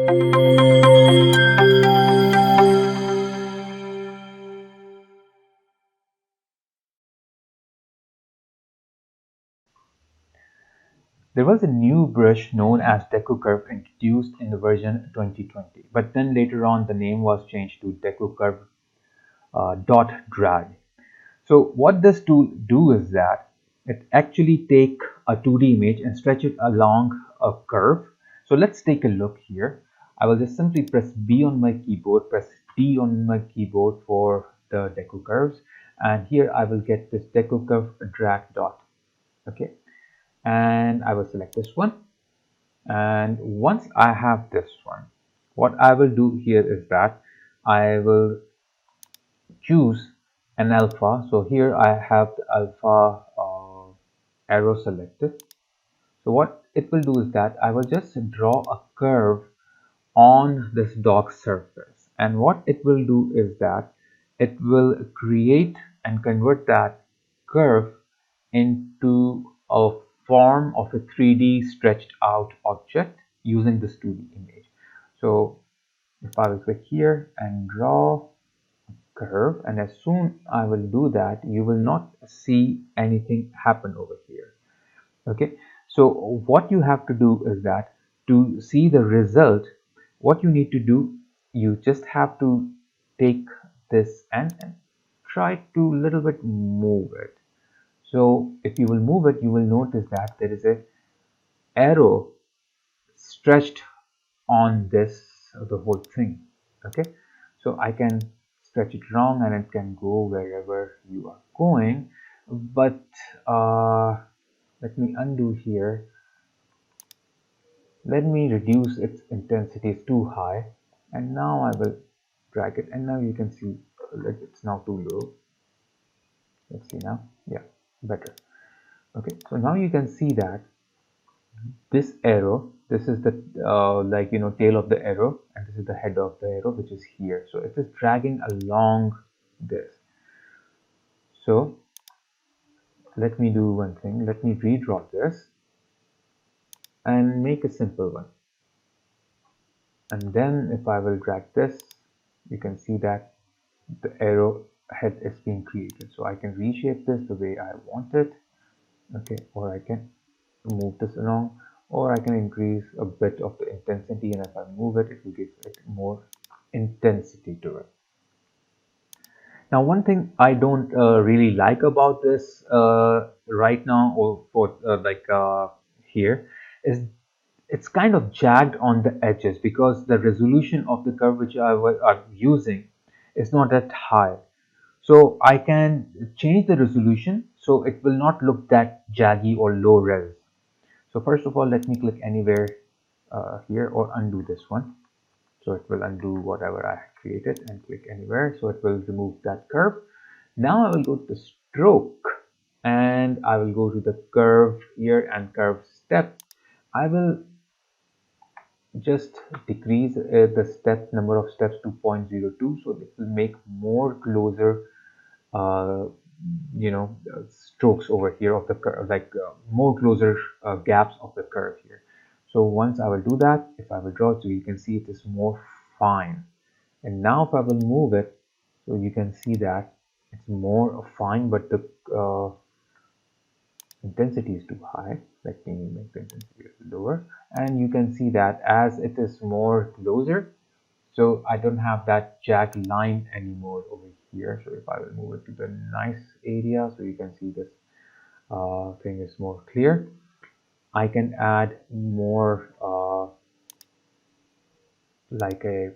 There was a new brush known as DecoCurve introduced in the version 2020, but then later on the name was changed to DecoCurve dot drag. So what this tool do is that it actually take a 2D image and stretch it along a curve. So let's take a look here. I will just simply press B on my keyboard, press D on my keyboard for the deco curves, and here I will get this deco curve drag dot. Okay, and I will select this one, and once I have this one, what I will do here is that I will choose an alpha. So here I have the alpha arrow selected. So what it will do is that I will just draw a curve on this dog surface, and what it will do is that it will create and convert that curve into a form of a 3D stretched out object using this 2D image. So if I will click here and draw curve, and as soon I will do that, you will not see anything happen over here. Okay, so what you have to do is that to see the result, what you need to do, you just have to take this and try to little bit move it. So if you will move it, you will notice that there is a arrow stretched on this the whole thing. Okay, so I can stretch it wrong and it can go wherever you are going, but let me undo here. Let me reduce its intensity, is too high, and now I will drag it, and now you can see it's now too low. Let's see now. Yeah, better. Okay, so now you can see that this arrow, this is the tail of the arrow, and this is the head of the arrow, which is here. So it is dragging along this. So let me do one thing. Let me redraw this and make a simple one. And then if I will drag this, you can see that the arrow head is being created. So I can reshape this the way I want it. Okay, or I can move this along, or I can increase a bit of the intensity, and if I move it, it will give it more intensity to it. Now, one thing I don't really like about this right now, or for here, is it's kind of jagged on the edges because the resolution of the curve which I'm using is not that high. So I can change the resolution so it will not look that jaggy or low res. So first of all, let me click anywhere here or undo this one. So it will undo whatever I created and click anywhere. So it will remove that curve. Now I will go to the stroke and I will go to the curve here and curve step. I will just decrease the number of steps to 0.02, so it will make more closer strokes over here of the curve, more closer gaps of the curve here. So once I will do that, if I will draw it, so you can see it is more fine. And now if I will move it, so you can see that it's more fine, but the intensity is too high. Let me make the intensity lower, and you can see that as it is more closer, so I don't have that jagged line anymore over here. So if I will move it to the nice area, so you can see this thing is more clear. I can add more like a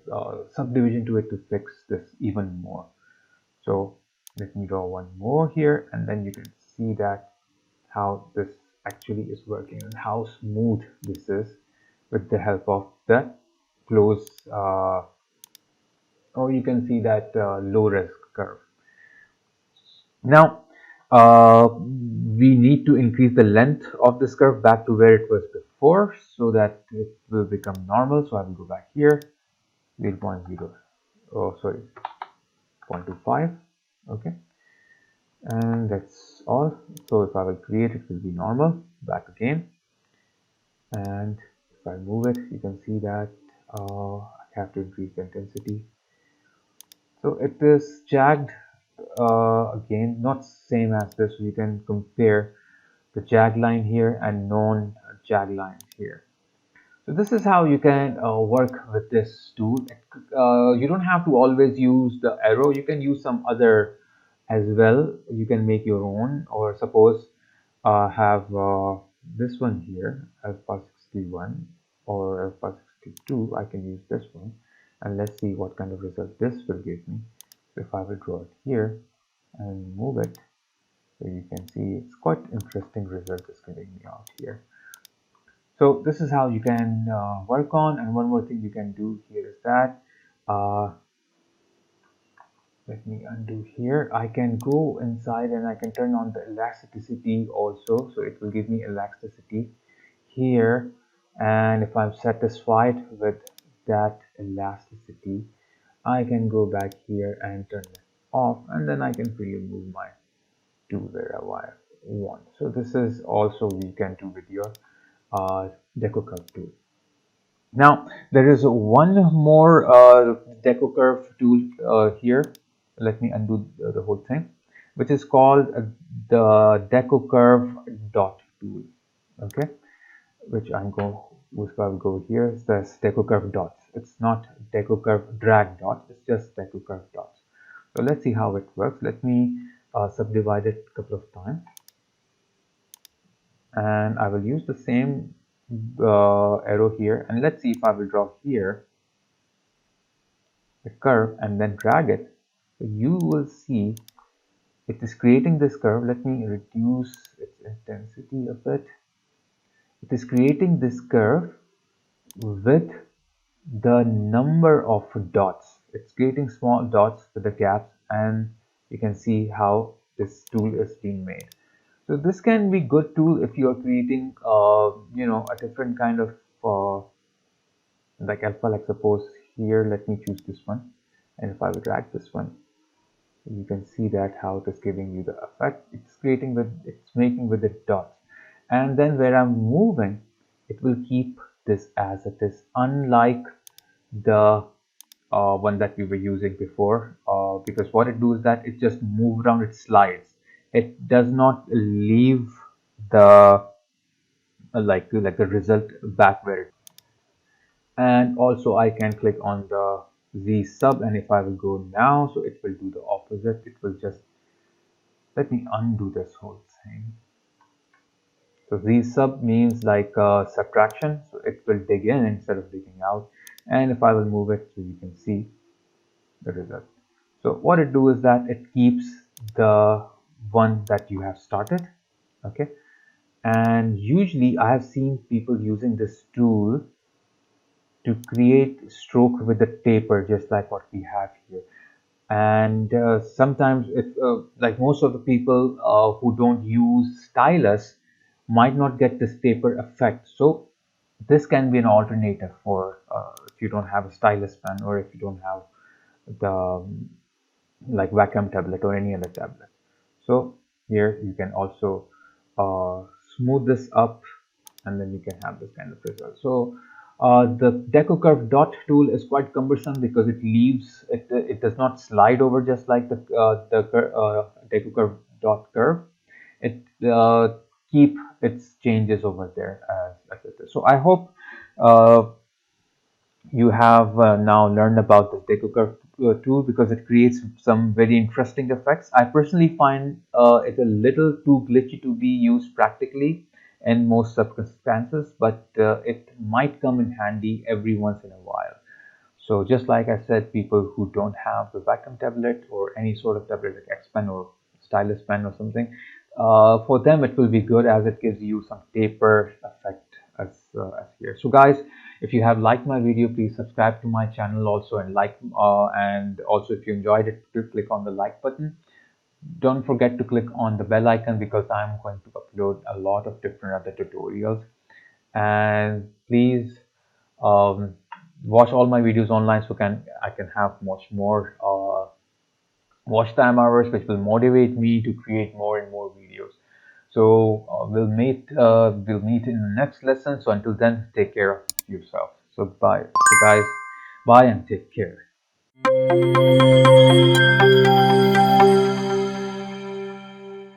subdivision to it to fix this even more. So let me draw one more here, and then you can see that how this actually is working and how smooth this is with the help of the close or you can see that low res curve. Now we need to increase the length of this curve back to where it was before so that it will become normal. So I will go back here, 0.0, oh sorry, 0.25. Okay, and that's all. So if I will create, it will be normal. Back again, and if I move it, you can see that I have to increase the intensity. So it is jagged, again, not same as this. You can compare the jag line here and non-jag line here. So this is how you can work with this tool. You don't have to always use the arrow. You can use some other as well. You can make your own, or suppose have this one here, alpha 61 or alpha 62. I can use this one, and let's see what kind of result this will give me. So if I will draw it here and move it, so you can see it's quite interesting result is giving me out here. So this is how you can work on. And one more thing you can do here is that uh, let me undo here. I can go inside and I can turn on the elasticity also, so it will give me elasticity here. And if I'm satisfied with that elasticity, I can go back here and turn it off, and then I can freely move my tool wherever I want. So this is also you can do with your DecoCurve tool. Now there is one more DecoCurve tool here. Let me undo the whole thing, which is called the DecoCurve dot tool. Okay, which I'm going. Which I'll go here. It says DecoCurve dots. It's not DecoCurve drag dots. It's just DecoCurve dots. So let's see how it works. Let me subdivide it a couple of times, and I will use the same arrow here. And let's see if I will draw here the curve and then drag it. So you will see it is creating this curve. Let me reduce its intensity a bit. It is creating this curve with the number of dots. It's creating small dots with the gaps, and you can see how this tool is being made. So this can be good tool if you are creating a different kind of like alpha. Like suppose here, let me choose this one, and if I will drag this one, you can see that how it is giving you the effect. It's making with the dots, and then where I'm moving, it will keep this as it is, unlike the one that we were using before, because what it do is that it just moves around, it slides, it does not leave the like the result back where it. And also I can click on the Z sub, and if I will go now, so it will do the opposite. It will just, let me undo this whole thing. So Z sub means like subtraction, so it will dig in instead of digging out. And if I will move it, so you can see the result. So what it do is that it keeps the one that you have started. Okay, and usually I have seen people using this tool to create stroke with the taper, just like what we have here. And sometimes if like most of the people who don't use stylus might not get this taper effect, so this can be an alternative for if you don't have a stylus pen, or if you don't have the like Wacom tablet or any other tablet. So here you can also smooth this up, and then you can have this kind of result. So the DecoCurve dot tool is quite cumbersome because it leaves it. It does not slide over just like the DecoCurve dot curve. It keep its changes over there as it is. So I hope you have now learned about this DecoCurve tool, because it creates some very interesting effects. I personally find it a little too glitchy to be used practically in most circumstances, but it might come in handy every once in a while. So just like I said, people who don't have the Wacom tablet or any sort of tablet like X Pen or stylus pen or something, for them it will be good, as it gives you some taper effect as here. So guys, if you have liked my video, please subscribe to my channel also, and and also if you enjoyed it, click on the like button. Don't forget to click on the bell icon, because I'm going to upload a lot of different other tutorials. And please um, watch all my videos online, so I can have much more watch time hours, which will motivate me to create more and more videos. So we'll meet in the next lesson. So until then, take care of yourself. So bye. So guys, bye and take care.